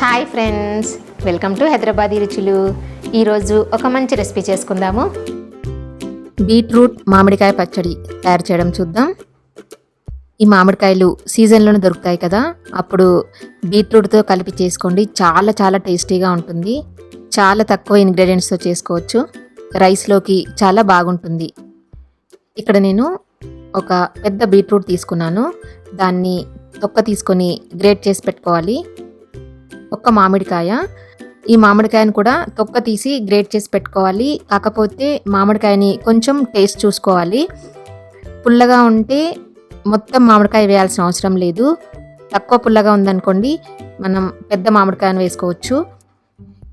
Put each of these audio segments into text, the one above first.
Hi friends, welcome to Hyderabadi రుచులు. ఈరోజు ఒక మంచి రెసిపీ చేసుకుందాము. బీట్రూట్ మామిడికాయ పచ్చడి తయారు చేయడం చూద్దాం. ఈ మామిడికాయలు సీజన్లోనే దొరుకుతాయి కదా, అప్పుడు బీట్రూట్తో కలిపి చేసుకోండి. చాలా చాలా టేస్టీగా ఉంటుంది. చాలా తక్కువ ఇంగ్రీడియంట్స్తో చేసుకోవచ్చు. రైస్లోకి చాలా బాగుంటుంది. ఇక్కడ నేను ఒక పెద్ద బీట్రూట్ తీసుకున్నాను. దాన్ని తొక్క తీసుకొని గ్రేట్ చేసి పెట్టుకోవాలి. ఒక్క మామిడికాయ, ఈ మామిడికాయను కూడా తొక్క తీసి గ్రేట్ చేసి పెట్టుకోవాలి. కాకపోతే మామిడికాయని కొంచెం టేస్ట్ చూసుకోవాలి. పుల్లగా ఉంటే మొత్తం మామిడికాయ వేయాల్సిన అవసరం లేదు. తక్కువ పుల్లగా ఉందనుకోండి, మనం పెద్ద మామిడికాయను వేసుకోవచ్చు.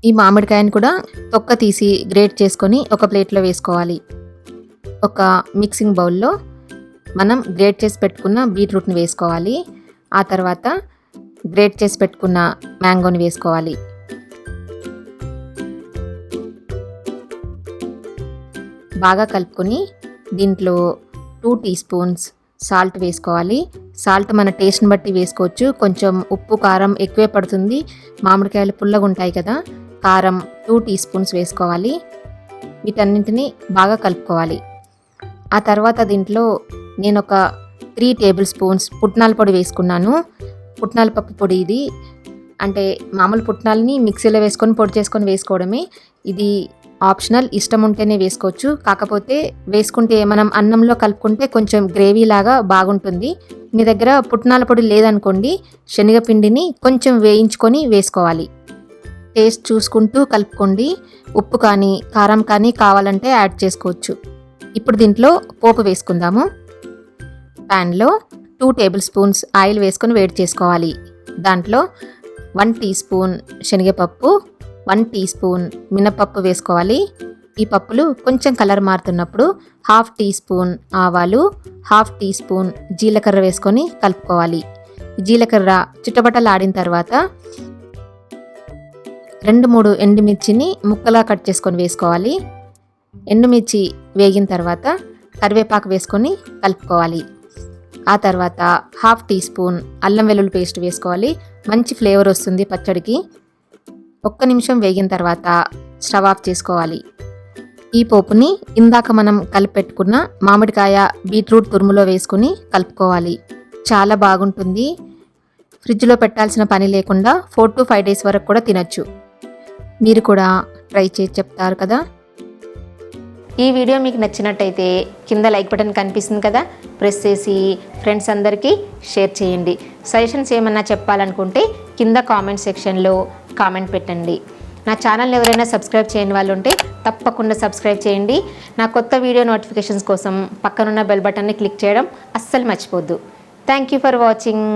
ఈ మామిడికాయను కూడా తొక్క తీసి గ్రేట్ చేసుకొని ఒక ప్లేట్లో వేసుకోవాలి. ఒక మిక్సింగ్ బౌల్లో మనం గ్రేట్ చేసి పెట్టుకున్న బీట్రూట్ని వేసుకోవాలి. ఆ తర్వాత గ్రేట్ చేసి పెట్టుకున్న మ్యాంగోని వేసుకోవాలి. బాగా కలుపుకొని దీంట్లో 2 టీ స్పూన్స్ సాల్ట్ వేసుకోవాలి. సాల్ట్ మన టేస్ట్ని బట్టి వేసుకోవచ్చు. కొంచెం ఉప్పు కారం ఎక్కువే పడుతుంది. మామిడికాయలు పుల్లగా ఉంటాయి కదా, కారం 2 టీ స్పూన్స్ వేసుకోవాలి. వీటన్నింటినీ బాగా కలుపుకోవాలి. ఆ తర్వాత దీంట్లో నేను ఒక 3 టేబుల్ స్పూన్స్ పుట్నాల పొడి వేసుకున్నాను. పుట్నాల పప్పు పొడి ఇది. అంటే మామూలు పుట్నాలని మిక్సీలో వేసుకొని పొడి చేసుకొని వేసుకోవడమే. ఇది ఆప్షనల్, ఇష్టం ఉంటేనే వేసుకోవచ్చు. కాకపోతే వేసుకుంటే మనం అన్నంలో కలుపుకుంటే కొంచెం గ్రేవీ లాగా బాగుంటుంది. మీ దగ్గర పుట్నాల పొడి లేదనుకోండి, శనగపిండిని కొంచెం వేయించుకొని వేసుకోవాలి. టేస్ట్ చూసుకుంటూ కలుపుకోండి. ఉప్పు కానీ కారం కానీ కావాలంటే యాడ్ చేసుకోవచ్చు. ఇప్పుడు దీంట్లో పోపు వేసుకుందాము. ప్యాన్లో 2 టేబుల్ స్పూన్స్ ఆయిల్ వేసుకొని వేడి చేసుకోవాలి. దాంట్లో 1 టీ స్పూన్ శనగపప్పు, 1 టీ స్పూన్ మినపప్పు వేసుకోవాలి. ఈ పప్పులు కొంచెం కలర్ మారుతున్నప్పుడు 1/2 టీ స్పూన్ ఆవాలు, 1/2 టీ స్పూన్ జీలకర్ర వేసుకొని కలుపుకోవాలి. జీలకర్ర చిటపటలాడిన తర్వాత 2-3 ఎండుమిర్చిని ముక్కలా కట్ చేసుకొని వేసుకోవాలి. ఎండుమిర్చి వేగిన తర్వాత కరివేపాకు వేసుకొని కలుపుకోవాలి. ఆ తర్వాత 1/2 టీ స్పూన్ అల్లం వెల్లుల్లి పేస్ట్ వేసుకోవాలి. మంచి ఫ్లేవర్ వస్తుంది పచ్చడికి. 1 నిమిషం వేగిన తర్వాత స్టవ్ ఆఫ్ చేసుకోవాలి. ఈ పోపుని ఇందాక మనం కలిపెట్టుకున్న మామిడికాయ బీట్రూట్ తురుములో వేసుకుని కలుపుకోవాలి. చాలా బాగుంటుంది. ఫ్రిడ్జ్లో పెట్టాల్సిన పని లేకుండా 4 to 5 డేస్ వరకు కూడా తినచ్చు. మీరు కూడా ట్రై చేసి చెప్తారు కదా. ఈ వీడియో మీకు నచ్చినట్టయితే కింద లైక్ బటన్ కనిపిస్తుంది కదా, ప్రెస్ చేసి ఫ్రెండ్స్ అందరికీ షేర్ చేయండి. సజెషన్స్ ఏమన్నా చెప్పాలనుకుంటే కింద కామెంట్ సెక్షన్లో కామెంట్ పెట్టండి. నా ఛానల్ ఎవరైనా సబ్స్క్రైబ్ చేయని వాళ్ళు ఉంటే తప్పకుండా సబ్స్క్రైబ్ చేయండి. నా కొత్త వీడియో నోటిఫికేషన్స్ కోసం పక్కనున్న బెల్ బటన్ని క్లిక్ చేయడం అస్సలు మర్చిపోద్దు. Thank you for watching.